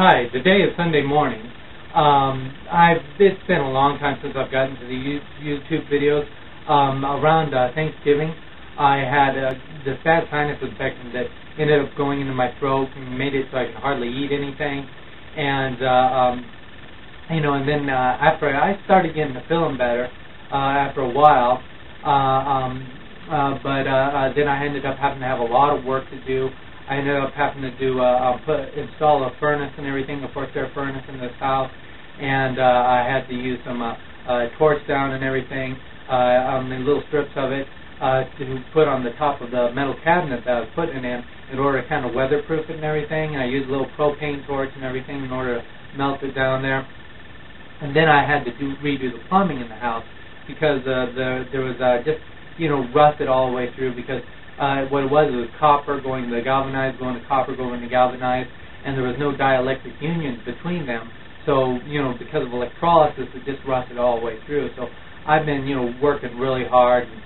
Hi, today is Sunday morning. It's been a long time since I've gotten to the YouTube videos. Around Thanksgiving, I had this bad sinus infection that ended up going into my throat and made it so I could hardly eat anything. And and then after I started getting to feeling better after a while, then I ended up having to have a lot of work to do. I ended up having to do install a furnace and everything, a forced air furnace in this house, and I had to use some torch down and everything, the little strips of it to put on the top of the metal cabinet that I was putting it in order to kind of weatherproof it and everything. And I used a little propane torch and everything in order to melt it down there. And then I had to redo the plumbing in the house because there was just rusted all the way through because. What it was copper going to galvanized, going to copper, going to galvanized, and there was no dielectric unions between them. So, because of electrolysis, it just rusted all the way through. So I've been, working really hard and,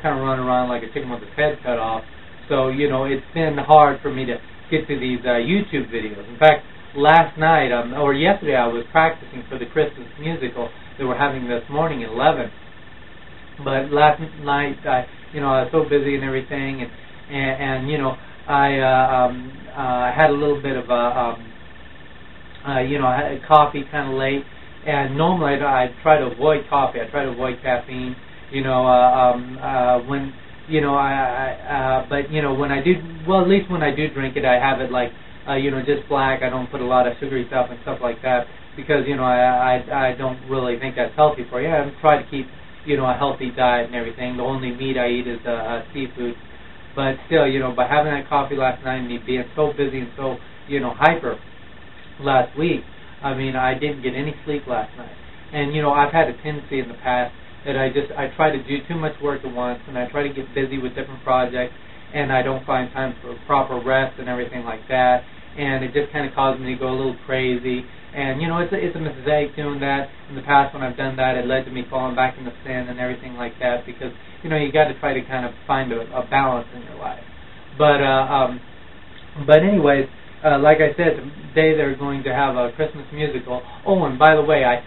kind of running around like a chicken with his head cut off. So, it's been hard for me to get to these YouTube videos. In fact, last night, or yesterday, I was practicing for the Christmas musical that we're having this morning at 11. But last night, I was so busy and everything, and I had a little bit of I had coffee kind of late, and normally I try to avoid coffee. I try to avoid caffeine, when when I do, well, at least when I do drink it, I have it like just black. I don't put a lot of sugary stuff and stuff like that because I don't really think that's healthy for you. I try to keep a healthy diet and everything. The only meat I eat is seafood. But still, by having that coffee last night and me being so busy and so, hyper last week, I didn't get any sleep last night. And, I've had a tendency in the past that I try to do too much work at once, and I try to get busy with different projects, and I don't find time for proper rest and everything like that. And it just kind of causes me to go a little crazy. And, it's a mistake doing that. In the past when I've done that, it led to me falling back in the sin and everything like that because, you got to try to kind of find a balance in your life. But anyways, like I said, today they're going to have a Christmas musical. Oh, and by the way, I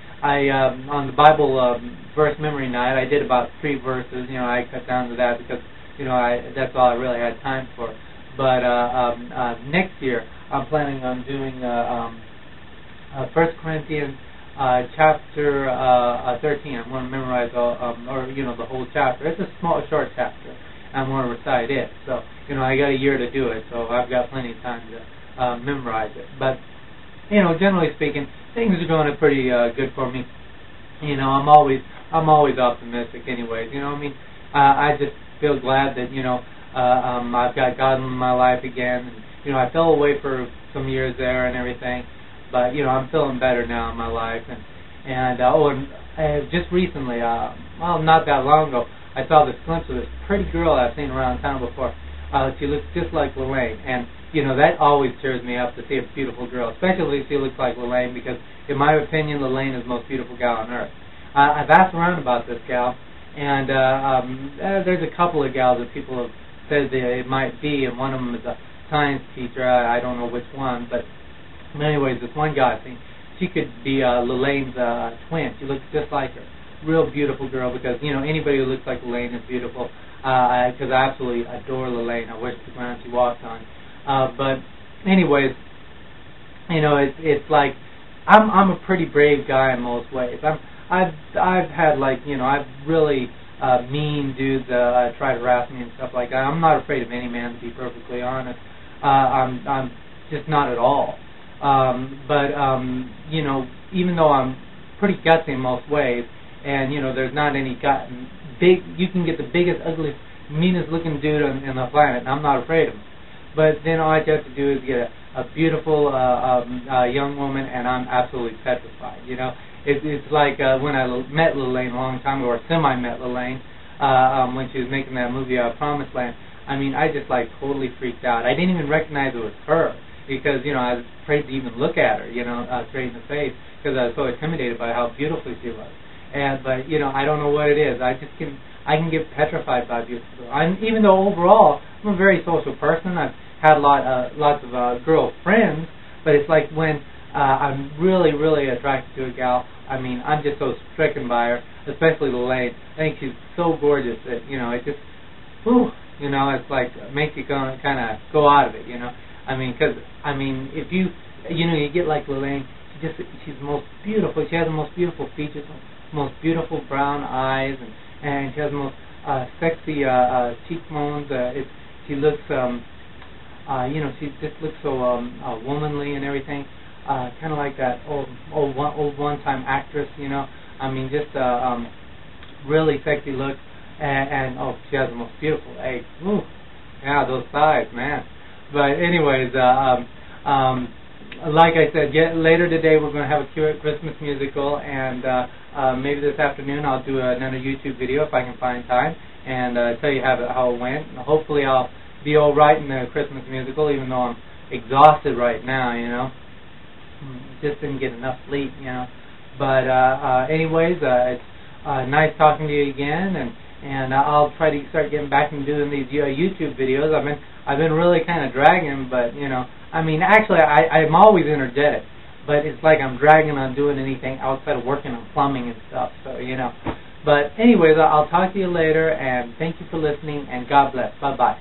on the Bible verse memory night, I did about 3 verses. I cut down to that because, that's all I really had time for. But next year, I'm planning on doing 1 Corinthians chapter 13. I'm going to memorize the whole chapter. It's a short chapter. I'm going to recite it. So, I got a year to do it, so I've got plenty of time to memorize it. But, generally speaking, things are going pretty good for me. I'm always optimistic anyways. I just feel glad that, I've got God in my life again. And, I fell away for some years there and everything. But, I'm feeling better now in my life. And just recently, not that long ago, I saw this glimpse of this pretty girl I've seen around town before. She looks just like Lelaine. And, that always cheers me up to see a beautiful girl, especially if she looks like Lelaine, because in my opinion, Lelaine is the most beautiful gal on earth. I've asked around about this gal, and there's a couple of gals that people have said that it might be, and one of them is a science teacher. I don't know which one, but anyways, this one guy, I think she could be Lelaine's twin. She looks just like her. Real beautiful girl because, anybody who looks like Lelaine is beautiful because I absolutely adore Lelaine. I wish the ground she walked on. But anyways, it's like I'm a pretty brave guy in most ways. I've had I've really mean dudes try to harass me and stuff like that. I'm not afraid of any man, to be perfectly honest. I'm just not at all. Even though I'm pretty gutsy in most ways, and there's not any you can get the biggest, ugliest, meanest looking dude on the planet, and I'm not afraid of him. But then all I have to do is get a beautiful young woman, and I'm absolutely petrified. It's like when I met Lelaine a long time ago, or semi-met Lelaine, when she was making that movie Promised Land. I just totally freaked out. I didn't even recognize it was her. Because, I was afraid to even look at her, straight in the face, because I was so intimidated by how beautiful she was. But I don't know what it is. I can get petrified by beautiful girls. Even though overall I'm a very social person, I've had lots of girl friends, But it's like when I'm really, really attracted to a gal, I mean, I'm just so stricken by her, especially Lelaine. I think she's so gorgeous that, it just, whew, it's like, makes you kind of go out of it, I mean, because, if you get like Lelaine, she's the most beautiful. She has the most beautiful features, most beautiful brown eyes, and she has the most sexy cheekbones. She looks, she just looks so womanly and everything. Kind of like that old one-time actress, I mean, just really sexy look, and she has the most beautiful eggs. Ooh, yeah, those thighs, man. But anyways, like I said, later today we're going to have a Christmas musical, and maybe this afternoon I'll do another YouTube video if I can find time, and tell you how it went. Hopefully I'll be all right in the Christmas musical, even though I'm exhausted right now, Just didn't get enough sleep, But anyways, it's nice talking to you again, and I'll try to start getting back and doing these YouTube videos. I've been really kind of dragging, but actually I'm always energetic, but it's like I'm dragging on doing anything outside of working on plumbing and stuff. So But anyways, I'll talk to you later, and thank you for listening, and God bless. Bye bye.